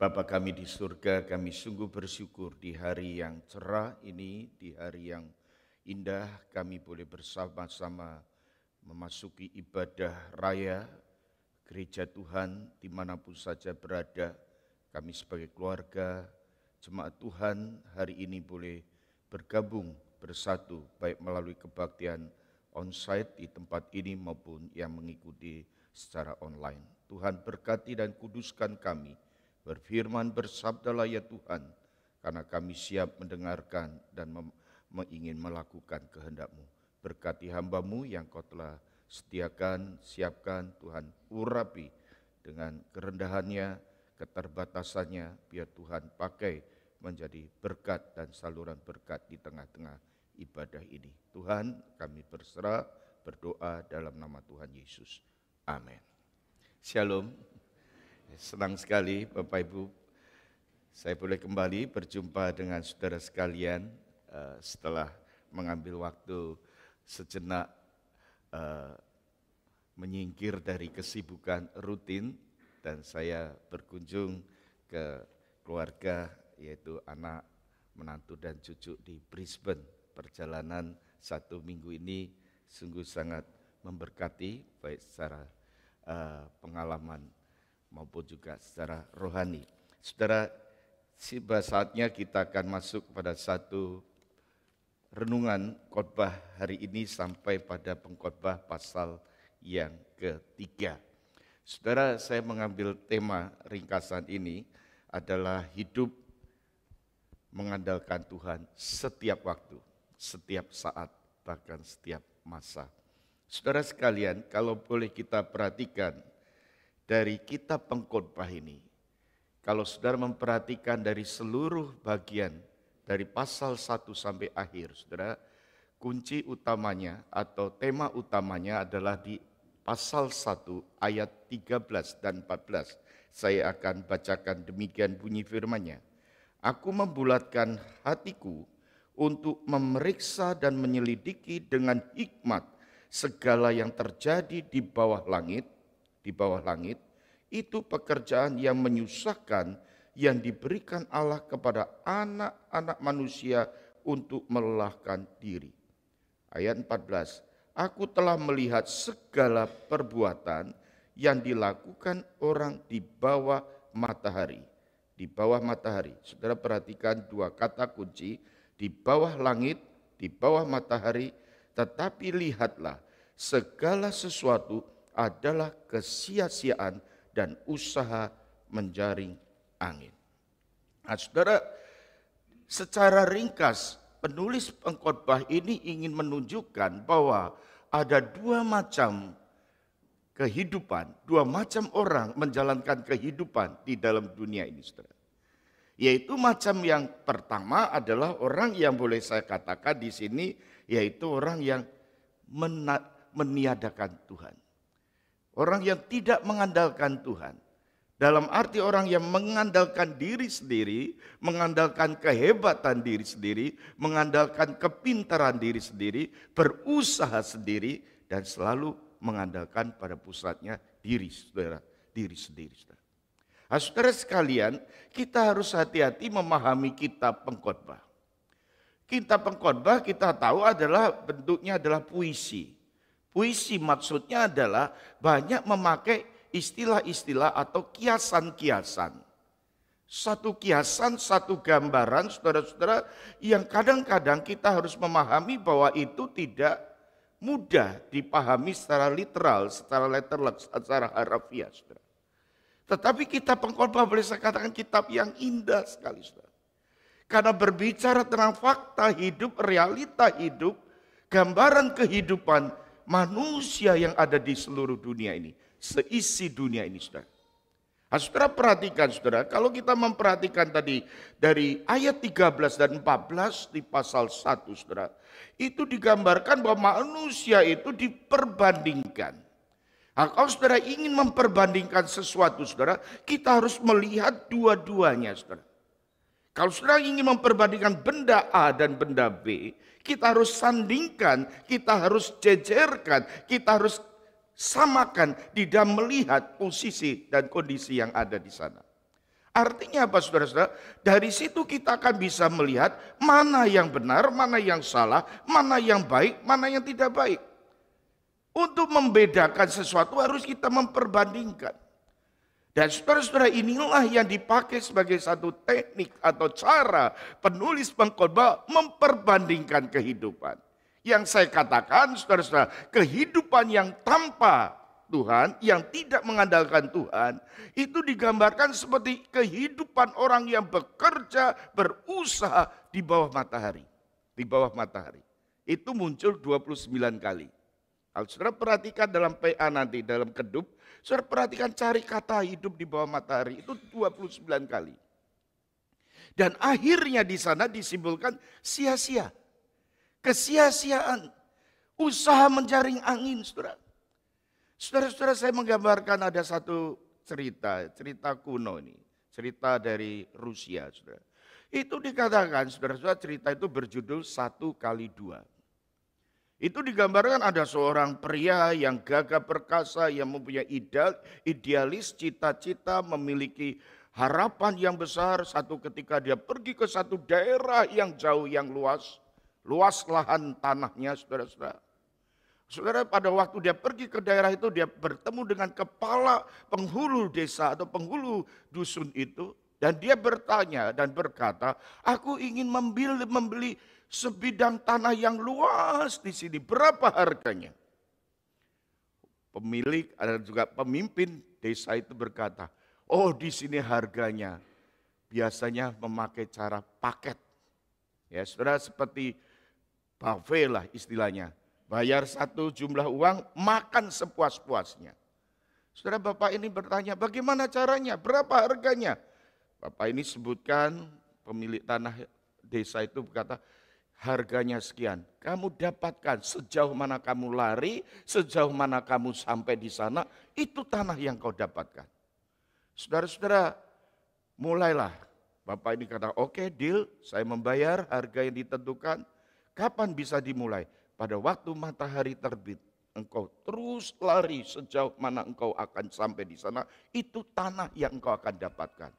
Bapa kami di surga, kami sungguh bersyukur di hari yang cerah ini, di hari yang indah kami boleh bersama-sama memasuki ibadah raya gereja Tuhan dimanapun saja berada. Kami sebagai keluarga, jemaat Tuhan hari ini boleh bergabung bersatu baik melalui kebaktian onsite di tempat ini maupun yang mengikuti secara online. Tuhan berkati dan kuduskan kami. Berfirman, bersabdalah ya Tuhan, karena kami siap mendengarkan dan ingin melakukan kehendak-Mu. Berkati hamba-Mu yang Kau telah sediakan, siapkan, Tuhan urapi dengan kerendahannya, keterbatasannya, biar Tuhan pakai menjadi berkat dan saluran berkat di tengah-tengah ibadah ini. Tuhan, kami berserah, berdoa dalam nama Tuhan Yesus. Amin. Shalom. Senang sekali Bapak Ibu, saya boleh kembali berjumpa dengan saudara sekalian setelah mengambil waktu sejenak menyingkir dari kesibukan rutin dan saya berkunjung ke keluarga yaitu anak, menantu dan cucu di Brisbane. Perjalanan 1 minggu ini sungguh sangat memberkati baik secara pengalaman maupun juga secara rohani. Saudara, tiba saatnya kita akan masuk pada satu renungan khotbah hari ini sampai pada pengkhotbah pasal yang ketiga. Saudara, saya mengambil tema ringkasan ini adalah hidup mengandalkan Tuhan setiap waktu, setiap saat, bahkan setiap masa. Saudara sekalian, kalau boleh kita perhatikan dari kitab pengkhotbah ini, kalau saudara memperhatikan dari seluruh bagian dari pasal 1 sampai akhir, saudara, kunci utamanya atau tema utamanya adalah di pasal 1 ayat 13 dan 14. Saya akan bacakan demikian bunyi firman-Nya. Aku membulatkan hatiku untuk memeriksa dan menyelidiki dengan hikmat segala yang terjadi di bawah langit, itu pekerjaan yang menyusahkan yang diberikan Allah kepada anak-anak manusia untuk melelahkan diri. Ayat 14, aku telah melihat segala perbuatan yang dilakukan orang di bawah matahari. Di bawah matahari, saudara perhatikan dua kata kunci, di bawah langit, di bawah matahari, tetapi lihatlah segala sesuatu adalah kesia-siaan dan usaha menjaring angin. Nah, saudara, secara ringkas penulis pengkhotbah ini ingin menunjukkan bahwa ada dua macam kehidupan, dua macam orang menjalankan kehidupan di dalam dunia ini, saudara. Yaitu macam yang pertama adalah orang yang boleh saya katakan di sini, yaitu orang yang meniadakan Tuhan. Orang yang tidak mengandalkan Tuhan. Dalam arti orang yang mengandalkan diri sendiri, mengandalkan kehebatan diri sendiri, mengandalkan kepintaran diri sendiri, berusaha sendiri, dan selalu mengandalkan pada pusatnya diri saudara, diri sendiri. Saudara. Nah, saudara sekalian, kita harus hati-hati memahami kitab pengkhotbah. Kitab pengkhotbah kita tahu adalah bentuknya adalah puisi. Puisi maksudnya adalah banyak memakai istilah-istilah atau kiasan-kiasan. Satu kiasan, satu gambaran, saudara-saudara, yang kadang-kadang kita harus memahami bahwa itu tidak mudah dipahami secara literal, secara letterlek, secara harafiah, saudara. Tetapi kitab pengkhotbah boleh saya katakan kitab yang indah sekali, saudara. Karena berbicara tentang fakta hidup, realita hidup, gambaran kehidupan manusia yang ada di seluruh dunia ini, seisi dunia ini, saudara. Nah, saudara perhatikan, saudara, kalau kita memperhatikan tadi dari ayat 13 dan 14 di pasal 1, saudara, itu digambarkan bahwa manusia itu diperbandingkan. Nah, kalau saudara ingin memperbandingkan sesuatu, saudara, kita harus melihat dua-duanya, saudara. Kalau saudara ingin memperbandingkan benda A dan benda B, kita harus sandingkan, kita harus jejerkan, kita harus samakan di dalam melihat posisi dan kondisi yang ada di sana. Artinya apa saudara-saudara? Dari situ kita akan bisa melihat mana yang benar, mana yang salah, mana yang baik, mana yang tidak baik. Untuk membedakan sesuatu harus kita memperbandingkan. Dan saudara-saudara, inilah yang dipakai sebagai satu teknik atau cara penulis pengkhotbah memperbandingkan kehidupan. Yang saya katakan saudara-saudara, kehidupan yang tanpa Tuhan, yang tidak mengandalkan Tuhan, itu digambarkan seperti kehidupan orang yang bekerja, berusaha di bawah matahari. Di bawah matahari. Itu muncul 29 kali. Kalau saudara perhatikan dalam PA nanti, dalam Kedub, saudara perhatikan cari kata hidup di bawah matahari, itu 29 kali. Dan akhirnya di sana disimbolkan sia-sia. Kesia-siaan. Usaha menjaring angin, saudara. Saudara-saudara, saya menggambarkan ada satu cerita kuno ini. Cerita dari Rusia, saudara. Itu dikatakan, saudara-saudara, cerita itu berjudul 1x2. Itu digambarkan ada seorang pria yang gagah perkasa, yang mempunyai idealis, cita-cita, memiliki harapan yang besar. Satu ketika dia pergi ke satu daerah yang jauh, yang luas lahan tanahnya, saudara-saudara. Saudara, pada waktu dia pergi ke daerah itu, dia bertemu dengan kepala penghulu desa atau penghulu dusun itu. Dan dia bertanya dan berkata, aku ingin membeli sebidang tanah yang luas di sini. Berapa harganya? Pemilik, ada juga pemimpin desa itu berkata, oh di sini harganya biasanya memakai cara paket. Ya saudara, seperti buffet lah istilahnya. Bayar satu jumlah uang, makan sepuas-puasnya. Saudara, bapak ini bertanya, bagaimana caranya? Berapa harganya? Bapak ini sebutkan, pemilik tanah desa itu berkata, harganya sekian. Kamu dapatkan sejauh mana kamu lari, sejauh mana kamu sampai di sana, itu tanah yang kau dapatkan. Saudara-saudara, mulailah. Bapak ini kata, oke, deal, saya membayar harga yang ditentukan. Kapan bisa dimulai? Pada waktu matahari terbit, engkau terus lari sejauh mana engkau akan sampai di sana, itu tanah yang engkau akan dapatkan.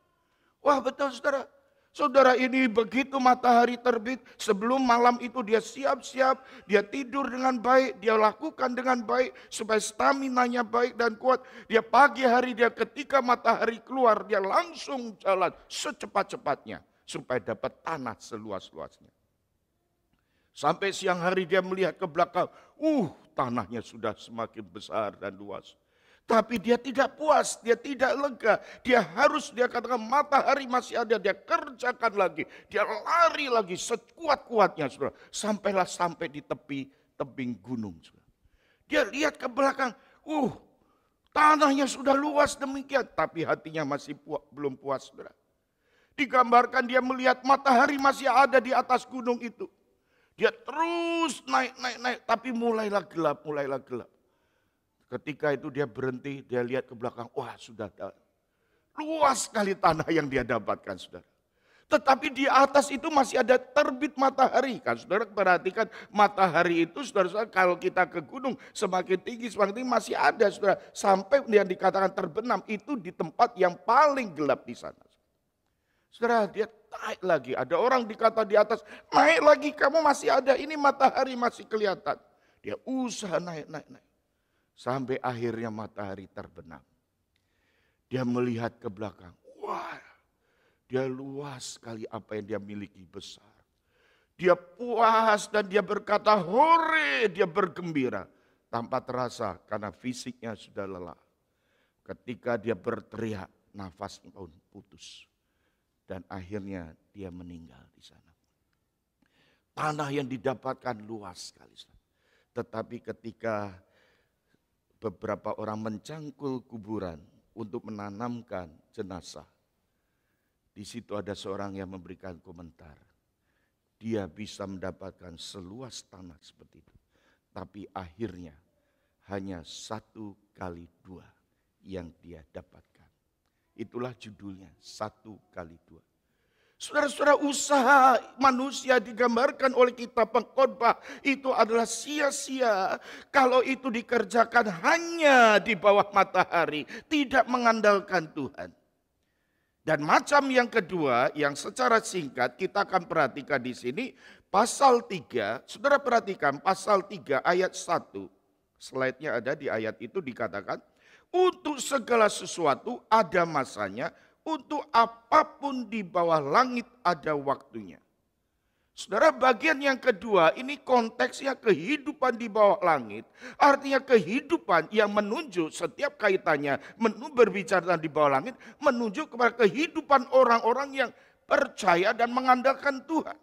Wah betul saudara. Saudara ini begitu matahari terbit, sebelum malam itu dia siap-siap, dia tidur dengan baik, dia lakukan dengan baik, supaya staminanya baik dan kuat. Dia pagi hari, dia ketika matahari keluar, dia langsung jalan secepat-cepatnya, supaya dapat tanah seluas-luasnya. Sampai siang hari dia melihat ke belakang, tanahnya sudah semakin besar dan luas. Tapi dia tidak puas, dia tidak lega. Dia katakan matahari masih ada, dia kerjakan lagi. Dia lari lagi sekuat-kuatnya, saudara. Sampai di tebing gunung, saudara. Dia lihat ke belakang, tanahnya sudah luas demikian. Tapi hatinya masih belum puas, saudara. Digambarkan dia melihat matahari masih ada di atas gunung itu. Dia terus naik, tapi mulailah gelap. Ketika itu dia berhenti, dia lihat ke belakang, sudah luas sekali tanah yang dia dapatkan, saudara. Tetapi di atas itu masih ada terbit matahari. Kan saudara perhatikan matahari itu, saudara, kalau kita ke gunung semakin tinggi masih ada, saudara. Sampai yang dikatakan terbenam itu di tempat yang paling gelap di sana. Saudara, dia naik lagi. Ada orang dikata di atas, naik lagi, kamu masih ada. Ini matahari masih kelihatan. Dia usaha naik. Sampai akhirnya matahari terbenam. Dia melihat ke belakang. Dia luas sekali apa yang dia miliki besar. Dia puas dan dia berkata, hore, dia bergembira. Tanpa terasa karena fisiknya sudah lelah. Ketika dia berteriak, nafasnya pun putus. Dan akhirnya dia meninggal di sana. Tanah yang didapatkan luas sekali. Tetapi ketika beberapa orang mencangkul kuburan untuk menanamkan jenazah, di situ ada seorang yang memberikan komentar. Dia bisa mendapatkan seluas tanah seperti itu. Tapi akhirnya hanya 1x2 yang dia dapatkan. Itulah judulnya, 1x2. Saudara-saudara, usaha manusia digambarkan oleh kitab pengkhotbah itu adalah sia-sia kalau itu dikerjakan hanya di bawah matahari, tidak mengandalkan Tuhan. Dan macam yang kedua yang secara singkat kita akan perhatikan di sini pasal 3. Saudara perhatikan pasal 3 ayat 1. Slide-nya ada di ayat itu dikatakan, untuk segala sesuatu ada masanya, untuk apapun di bawah langit ada waktunya. Saudara, bagian yang kedua ini konteksnya kehidupan di bawah langit. Artinya kehidupan yang menunjuk setiap kaitannya berbicara di bawah langit, menunjuk kepada kehidupan orang-orang yang percaya dan mengandalkan Tuhan.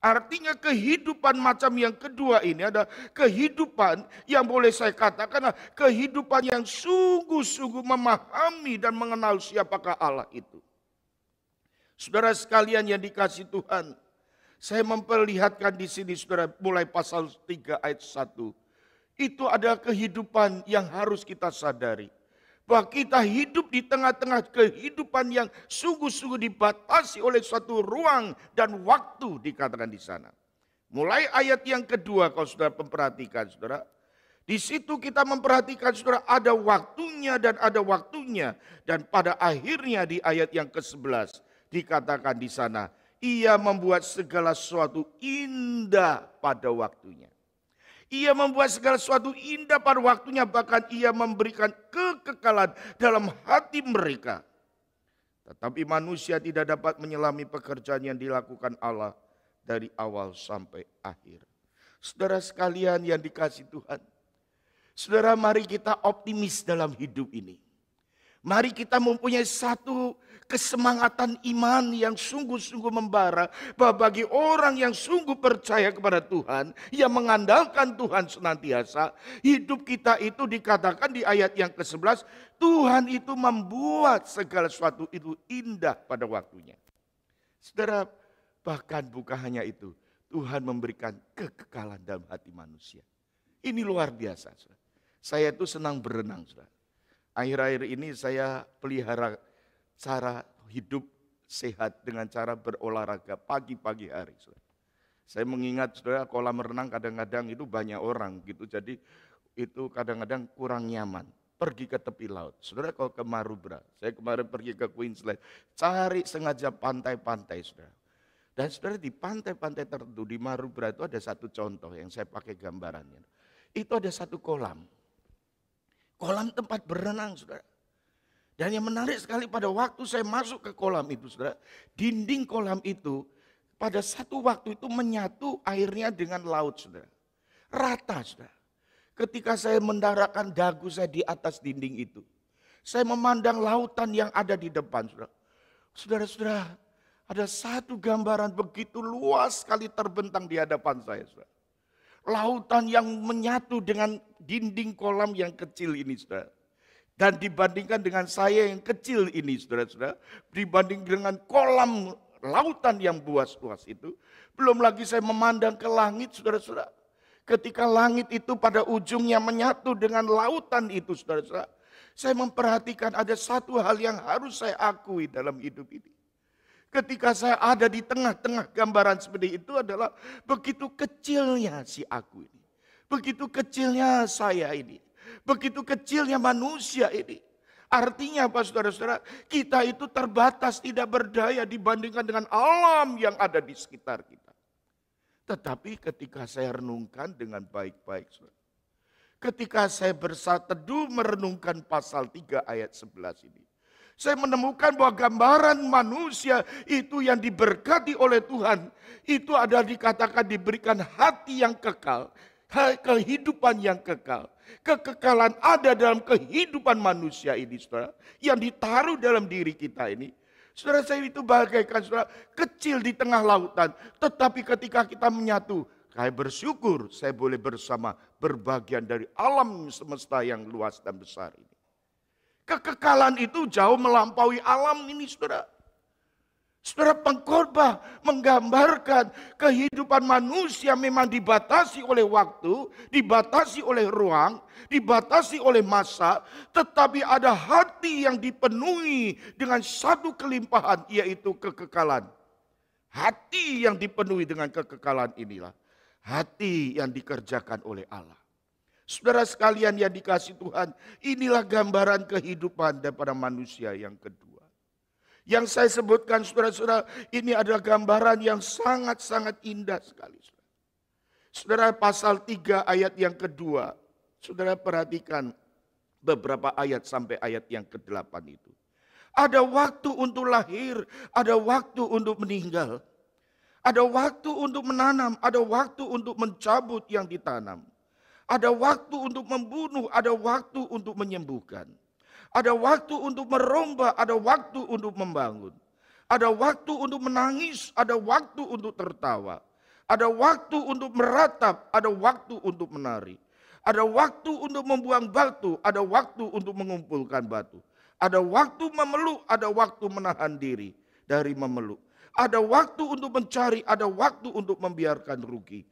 Artinya kehidupan macam yang kedua ini adalah kehidupan yang boleh saya katakan kehidupan yang sungguh-sungguh memahami dan mengenal siapakah Allah itu. Saudara sekalian yang dikasihi Tuhan, saya memperlihatkan di sini saudara mulai pasal 3 ayat 1. Itu adalah kehidupan yang harus kita sadari. Bahwa kita hidup di tengah-tengah kehidupan yang sungguh-sungguh dibatasi oleh suatu ruang dan waktu dikatakan di sana. Mulai ayat yang kedua kalau saudara memperhatikan saudara. Di situ kita memperhatikan saudara ada waktunya dan ada waktunya. Dan pada akhirnya di ayat yang ke-11 dikatakan di sana. Ia membuat segala sesuatu indah pada waktunya. Ia membuat segala sesuatu indah pada waktunya, bahkan ia memberikan kekekalan dalam hati mereka. Tetapi manusia tidak dapat menyelami pekerjaan yang dilakukan Allah dari awal sampai akhir. Saudara sekalian yang dikasihi Tuhan, saudara mari kita optimis dalam hidup ini. Mari kita mempunyai satu kesemangatan iman yang sungguh-sungguh membara. Bahwa bagi orang yang sungguh percaya kepada Tuhan, yang mengandalkan Tuhan senantiasa, hidup kita itu dikatakan di ayat yang ke-11, Tuhan itu membuat segala sesuatu itu indah pada waktunya. Saudara, bahkan bukan hanya itu, Tuhan memberikan kekekalan dalam hati manusia. Ini luar biasa. Saudara. Saya itu senang berenang, saudara. Akhir-akhir ini saya pelihara cara hidup sehat dengan cara berolahraga pagi-pagi hari. Saudara. Saya mengingat saudara kolam renang kadang-kadang itu banyak orang gitu. Jadi itu kadang-kadang kurang nyaman. Pergi ke tepi laut. Saudara kalau ke Marubra, saya kemarin pergi ke Queensland. Cari sengaja pantai-pantai saudara. Dan saudara di pantai-pantai tertentu di Marubra itu ada satu contoh yang saya pakai gambarannya. Itu ada satu kolam. Kolam tempat berenang, saudara. Dan yang menarik sekali pada waktu saya masuk ke kolam itu, saudara. Dinding kolam itu pada satu waktu itu menyatu airnya dengan laut, saudara. Rata, saudara. Ketika saya mendaratkan dagu saya di atas dinding itu. Saya memandang lautan yang ada di depan, saudara. Saudara-saudara, ada satu gambaran begitu luas sekali terbentang di hadapan saya, saudara. Lautan yang menyatu dengan dinding kolam yang kecil ini, saudara. Dan dibandingkan dengan saya yang kecil ini, saudara-saudara. Dibanding dengan kolam lautan yang luas itu. Belum lagi saya memandang ke langit, saudara-saudara. Ketika langit itu pada ujungnya menyatu dengan lautan itu, saudara-saudara. Saya memperhatikan ada satu hal yang harus saya akui dalam hidup ini. Ketika saya ada di tengah-tengah gambaran seperti itu adalah begitu kecilnya si aku ini. Begitu kecilnya saya ini. Begitu kecilnya manusia ini. Artinya apa saudara-saudara? Kita itu terbatas tidak berdaya dibandingkan dengan alam yang ada di sekitar kita. Tetapi ketika saya renungkan dengan baik-baik saudara. Ketika saya bersateduh merenungkan pasal 3 ayat 11 ini. Saya menemukan bahwa gambaran manusia itu yang diberkati oleh Tuhan. Itu adalah dikatakan diberikan hati yang kekal. Kehidupan yang kekal. Kekekalan ada dalam kehidupan manusia ini, saudara. Yang ditaruh dalam diri kita ini. Saudara, saya itu bagaikan saudara kecil di tengah lautan. Tetapi ketika kita menyatu, saya bersyukur saya boleh bersama berbagian dari alam semesta yang luas dan besar ini. Kekekalan itu jauh melampaui alam ini, saudara. Saudara, pengkhotbah menggambarkan kehidupan manusia memang dibatasi oleh waktu, dibatasi oleh ruang, dibatasi oleh masa, tetapi ada hati yang dipenuhi dengan satu kelimpahan, yaitu kekekalan. Hati yang dipenuhi dengan kekekalan inilah hati yang dikerjakan oleh Allah. Saudara sekalian yang dikasihi Tuhan, inilah gambaran kehidupan daripada manusia yang kedua. Yang saya sebutkan saudara-saudara, ini adalah gambaran yang sangat-sangat indah sekali. Saudara, pasal 3 ayat yang kedua, saudara perhatikan beberapa ayat sampai ayat yang ke-8 itu. Ada waktu untuk lahir, ada waktu untuk meninggal. Ada waktu untuk menanam, ada waktu untuk mencabut yang ditanam. Ada waktu untuk membunuh, ada waktu untuk menyembuhkan. Ada waktu untuk merombak, ada waktu untuk membangun. Ada waktu untuk menangis, ada waktu untuk tertawa. Ada waktu untuk meratap, ada waktu untuk menari. Ada waktu untuk membuang batu, ada waktu untuk mengumpulkan batu. Ada waktu memeluk, ada waktu menahan diri dari memeluk. Ada waktu untuk mencari, ada waktu untuk membiarkan rugi.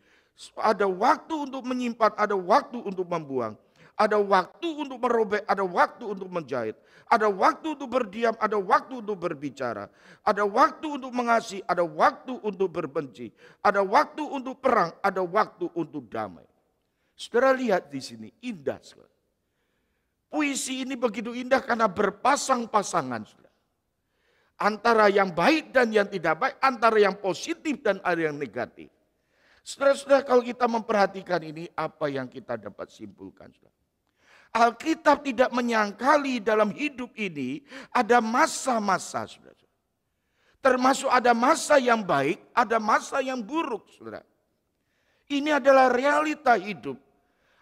Ada waktu untuk menyimpan, ada waktu untuk membuang. Ada waktu untuk merobek, ada waktu untuk menjahit. Ada waktu untuk berdiam, ada waktu untuk berbicara. Ada waktu untuk mengasihi, ada waktu untuk berbenci. Ada waktu untuk perang, ada waktu untuk damai. Saudara lihat di sini, indah sekali. Puisi ini begitu indah karena berpasang-pasangan, saudara. Antara yang baik dan yang tidak baik, antara yang positif dan ada yang negatif. Saudara-saudara, kalau kita memperhatikan ini, apa yang kita dapat simpulkan? Saudara? Alkitab tidak menyangkali dalam hidup ini ada masa-masa, saudara. Termasuk ada masa yang baik, ada masa yang buruk, saudara. Ini adalah realita hidup.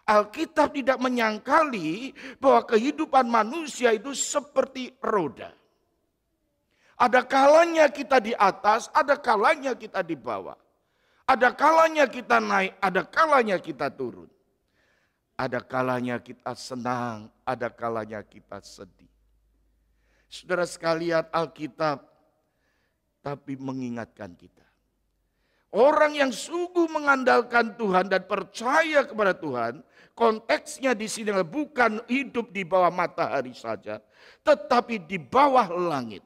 Alkitab tidak menyangkali bahwa kehidupan manusia itu seperti roda. Ada kalanya kita di atas, ada kalanya kita di bawah. Ada kalanya kita naik, ada kalanya kita turun. Ada kalanya kita senang, ada kalanya kita sedih. Saudara sekalian, Alkitab tapi mengingatkan kita. Orang yang sungguh mengandalkan Tuhan dan percaya kepada Tuhan, konteksnya di sini bukan hidup di bawah matahari saja, tetapi di bawah langit.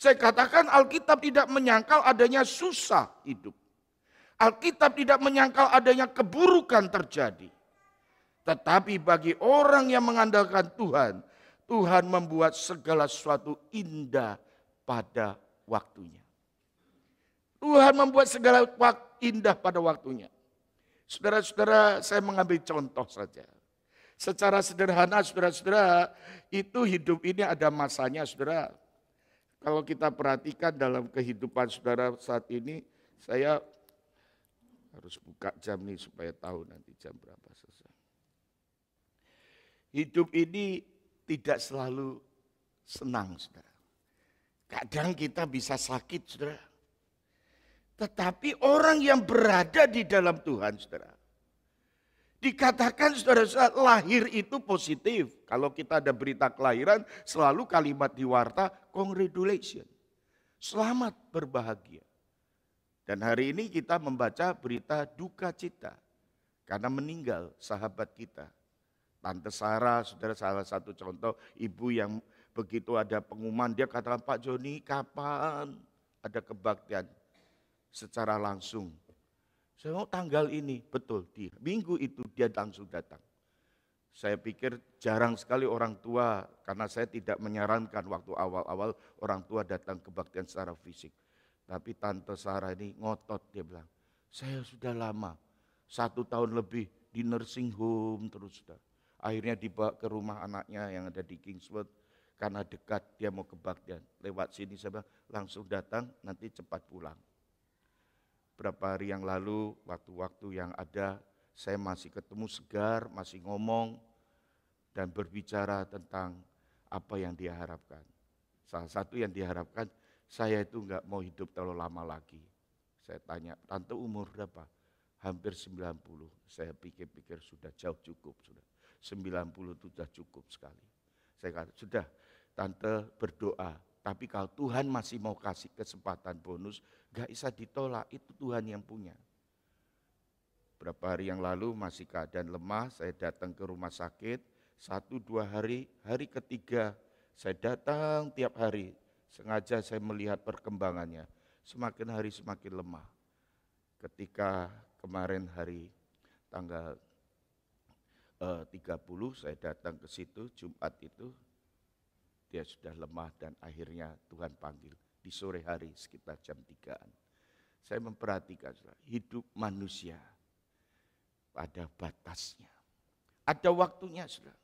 Saya katakan Alkitab tidak menyangkal adanya susah hidup. Alkitab tidak menyangkal adanya keburukan terjadi. Tetapi bagi orang yang mengandalkan Tuhan, Tuhan membuat segala sesuatu indah pada waktunya. Tuhan membuat segala indah pada waktunya. Saudara-saudara, saya mengambil contoh saja. Secara sederhana, saudara-saudara, itu hidup ini ada masanya, saudara. Kalau kita perhatikan dalam kehidupan saudara saat ini, saya harus buka jam nih supaya tahu nanti jam berapa selesai. Hidup ini tidak selalu senang, saudara. Kadang kita bisa sakit, saudara. Tetapi orang yang berada di dalam Tuhan, saudara. Dikatakan saudara, lahir itu positif. Kalau kita ada berita kelahiran, selalu kalimat di warta, congratulations. Selamat berbahagia. Dan hari ini kita membaca berita duka cita. Karena meninggal sahabat kita. Tante Sarah, saudara, salah satu contoh ibu yang begitu ada pengumuman, dia katakan, Pak Joni kapan ada kebaktian secara langsung. Saya mau tanggal ini, betul, di minggu itu dia langsung datang. Saya pikir jarang sekali orang tua, karena saya tidak menyarankan waktu awal-awal orang tua datang kebaktian secara fisik. Tapi Tante Sarah ini ngotot, dia bilang, saya sudah lama, 1 tahun lebih di nursing home terus. Akhirnya dibawa ke rumah anaknya yang ada di Kingswood, karena dekat dia mau kebaktian. Lewat sini saya bilang, langsung datang, nanti cepat pulang. Beberapa hari yang lalu, waktu-waktu yang ada, saya masih ketemu segar, masih ngomong, dan berbicara tentang apa yang dia harapkan. Salah satu yang diharapkan, saya itu enggak mau hidup terlalu lama lagi. Saya tanya, Tante umur berapa? Hampir 90. Saya pikir-pikir sudah jauh cukup. Sudah 90 itu sudah cukup sekali. Saya kata, sudah Tante berdoa. Tapi kalau Tuhan masih mau kasih kesempatan bonus, gak bisa ditolak, itu Tuhan yang punya. Berapa hari yang lalu masih keadaan lemah, saya datang ke rumah sakit, 1-2 hari, hari ketiga saya datang tiap hari. Sengaja saya melihat perkembangannya, semakin hari semakin lemah. Ketika kemarin hari tanggal 30 saya datang ke situ, Jumat itu, dia sudah lemah dan akhirnya Tuhan panggil di sore hari sekitar jam 3-an. Saya memperhatikan hidup manusia pada batasnya. Ada waktunya, saudara.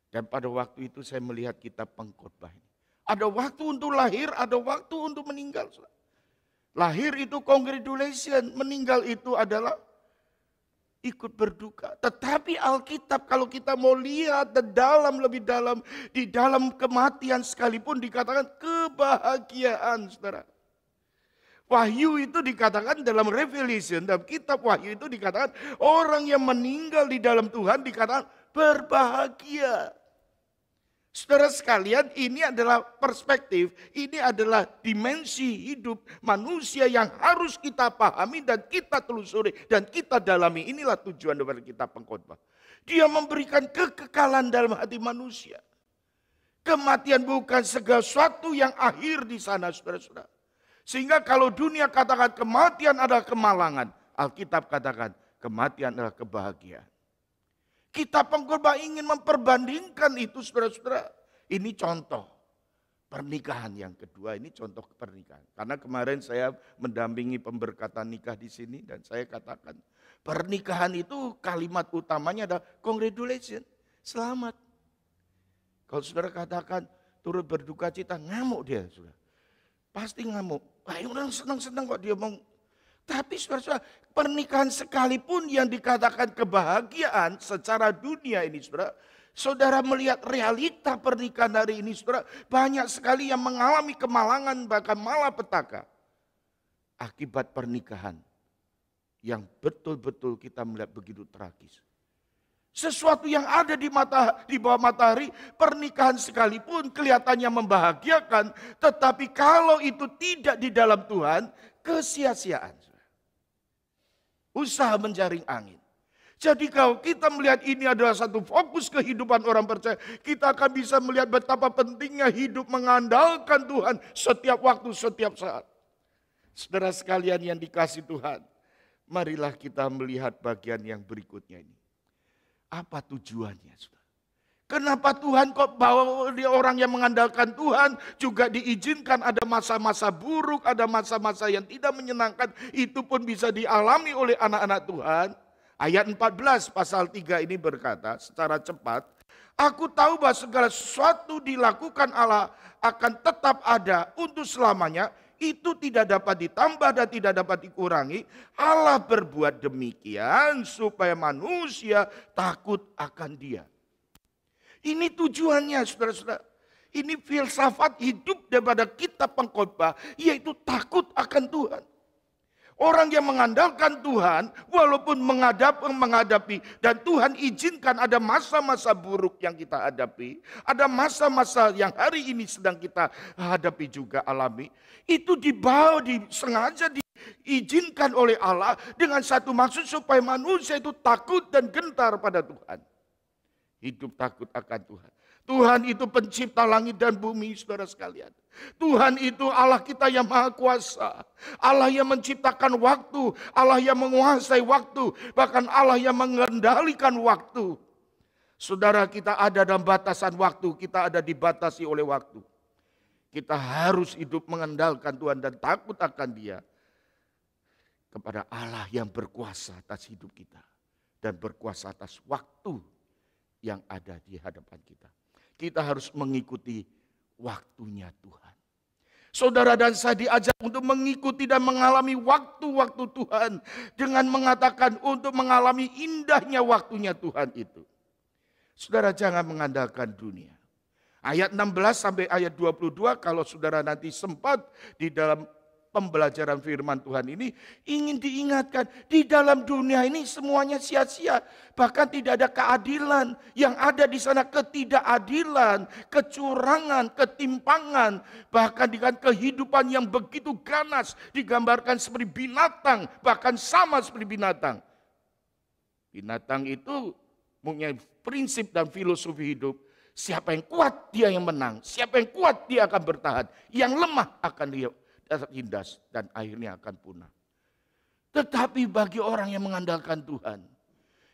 Dan pada waktu itu saya melihat kitab Pengkhotbah ini. Ada waktu untuk lahir, ada waktu untuk meninggal, saudara. Lahir itu congratulation, meninggal itu adalah ikut berduka. Tetapi Alkitab kalau kita mau lihat lebih dalam, di dalam kematian sekalipun dikatakan kebahagiaan, saudara. Wahyu itu dikatakan dalam Revelation, dalam kitab Wahyu itu dikatakan orang yang meninggal di dalam Tuhan dikatakan berbahagia. Saudara sekalian, ini adalah perspektif, ini adalah dimensi hidup manusia yang harus kita pahami dan kita telusuri dan kita dalami. Inilah tujuan dari kitab Pengkhotbah. Dia memberikan kekekalan dalam hati manusia. Kematian bukan segala sesuatu yang akhir di sana, saudara-saudara. Sehingga kalau dunia katakan kematian adalah kemalangan, Alkitab katakan kematian adalah kebahagiaan. Kitab Pengkhotbah ingin memperbandingkan itu, saudara-saudara. Ini contoh pernikahan yang kedua, ini contoh pernikahan. Karena kemarin saya mendampingi pemberkatan nikah di sini dan saya katakan pernikahan itu kalimat utamanya adalah congratulations, selamat. Kalau saudara katakan turut berduka cita, ngamuk dia, saudara. Pasti ngamuk. Wah, orang senang-senang kok dia mau. Tapi saudara, pernikahan sekalipun yang dikatakan kebahagiaan secara dunia ini, saudara melihat realita pernikahan hari ini, saudara, banyak sekali yang mengalami kemalangan bahkan malapetaka akibat pernikahan yang betul-betul kita melihat begitu tragis. Sesuatu yang ada di bawah matahari, pernikahan sekalipun kelihatannya membahagiakan, tetapi kalau itu tidak di dalam Tuhan, kesia-siaan. Usaha menjaring angin. Jadi kalau kita melihat ini adalah satu fokus kehidupan orang percaya, kita akan bisa melihat betapa pentingnya hidup mengandalkan Tuhan setiap waktu, setiap saat. Saudara sekalian yang dikasihi Tuhan, marilah kita melihat bagian yang berikutnya ini. Apa tujuannya, saudara? Kenapa Tuhan kok bawa orang yang mengandalkan Tuhan juga diizinkan ada masa-masa buruk, ada masa-masa yang tidak menyenangkan, itu pun bisa dialami oleh anak-anak Tuhan. Ayat 14 pasal 3 ini berkata secara cepat, aku tahu bahwa segala sesuatu dilakukan Allah akan tetap ada untuk selamanya, itu tidak dapat ditambah dan tidak dapat dikurangi. Allah berbuat demikian supaya manusia takut akan Dia. Ini tujuannya, saudara-saudara. Ini filsafat hidup daripada kitab Pengkhotbah, yaitu takut akan Tuhan. Orang yang mengandalkan Tuhan, walaupun menghadapi, dan Tuhan izinkan ada masa-masa buruk yang kita hadapi, ada masa-masa yang hari ini sedang kita hadapi juga alami, itu sengaja diizinkan oleh Allah dengan satu maksud supaya manusia itu takut dan gentar pada Tuhan. Hidup takut akan Tuhan. Tuhan itu pencipta langit dan bumi, saudara sekalian. Tuhan itu Allah kita yang maha kuasa. Allah yang menciptakan waktu. Allah yang menguasai waktu. Bahkan Allah yang mengendalikan waktu. Saudara, kita ada dalam batasan waktu. Kita ada dibatasi oleh waktu. Kita harus hidup mengandalkan Tuhan dan takut akan Dia. Kepada Allah yang berkuasa atas hidup kita. Dan berkuasa atas waktu yang ada di hadapan kita. Kita harus mengikuti waktunya Tuhan. Saudara dan saya diajak untuk mengikuti dan mengalami waktu-waktu Tuhan. Dengan mengatakan untuk mengalami indahnya waktunya Tuhan itu. Saudara jangan mengandalkan dunia. Ayat 16 sampai ayat 22 kalau saudara nanti sempat di dalam pembelajaran firman Tuhan ini ingin diingatkan di dalam dunia ini semuanya sia-sia, bahkan tidak ada keadilan. Yang ada di sana ketidakadilan, kecurangan, ketimpangan, bahkan dengan kehidupan yang begitu ganas digambarkan seperti binatang, bahkan sama seperti binatang. Binatang itu punya prinsip dan filosofi hidup. Siapa yang kuat dia yang menang, siapa yang kuat dia akan bertahan, yang lemah akan dia tertindas dan akhirnya akan punah. Tetapi bagi orang yang mengandalkan Tuhan,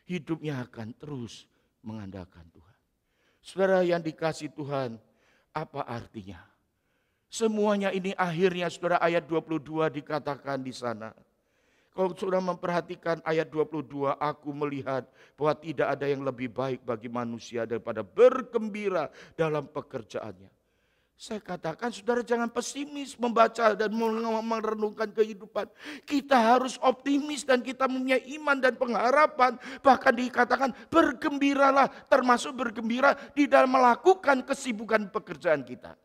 hidupnya akan terus mengandalkan Tuhan. Saudara yang dikasihi Tuhan, Apa artinya? Semuanya ini akhirnya saudara ayat 22 dikatakan di sana. Kalau saudara memperhatikan ayat 22, aku melihat bahwa tidak ada yang lebih baik bagi manusia daripada bergembira dalam pekerjaannya. Saya katakan saudara jangan pesimis membaca dan merenungkan kehidupan. Kita harus optimis dan kita punya iman dan pengharapan. Bahkan dikatakan bergembiralah, termasuk bergembira di dalam melakukan kesibukan pekerjaan kita.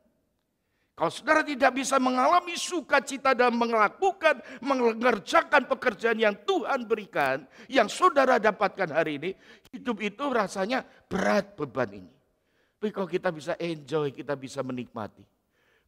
Kalau saudara tidak bisa mengalami sukacita dalam melakukan, mengerjakan pekerjaan yang Tuhan berikan, yang saudara dapatkan hari ini, hidup itu rasanya berat beban ini. Tapi kalau kita bisa enjoy, kita bisa menikmati.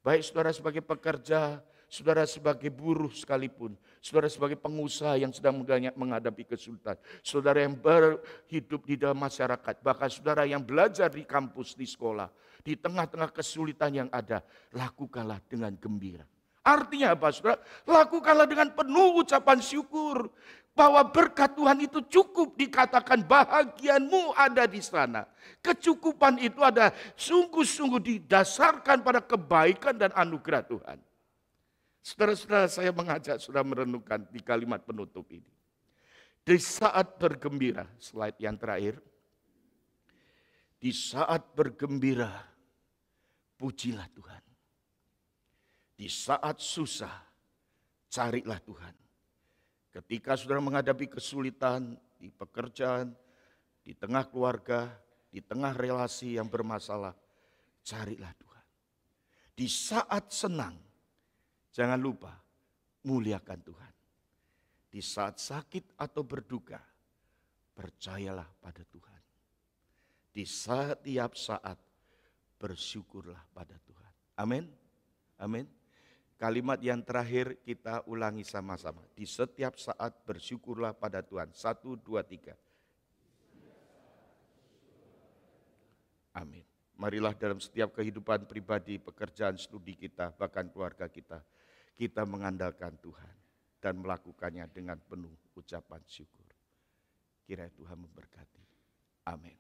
Baik saudara sebagai pekerja, saudara sebagai buruh sekalipun, saudara sebagai pengusaha yang sedang menghadapi kesulitan, saudara yang berhidup di dalam masyarakat, bahkan saudara yang belajar di kampus, di sekolah, di tengah-tengah kesulitan yang ada, lakukanlah dengan gembira. Artinya apa saudara? Lakukanlah dengan penuh ucapan syukur. Bahwa berkat Tuhan itu cukup, dikatakan bahagianmu ada di sana. Kecukupan itu ada sungguh-sungguh didasarkan pada kebaikan dan anugerah Tuhan. Saudara-saudara, saya mengajak saudara merenungkan di kalimat penutup ini. Di saat bergembira, slide yang terakhir. Di saat bergembira, pujilah Tuhan. Di saat susah, carilah Tuhan. Ketika saudara menghadapi kesulitan di pekerjaan, di tengah keluarga, di tengah relasi yang bermasalah, carilah Tuhan. Di saat senang, jangan lupa muliakan Tuhan. Di saat sakit atau berduka, percayalah pada Tuhan. Di setiap saat, bersyukurlah pada Tuhan. Amin. Amin. Kalimat yang terakhir kita ulangi sama-sama. Di setiap saat bersyukurlah pada Tuhan. 1, 2, 3. Amin. Marilah dalam setiap kehidupan pribadi, pekerjaan, studi kita, bahkan keluarga kita mengandalkan Tuhan dan melakukannya dengan penuh ucapan syukur. Kiranya Tuhan memberkati. Amin.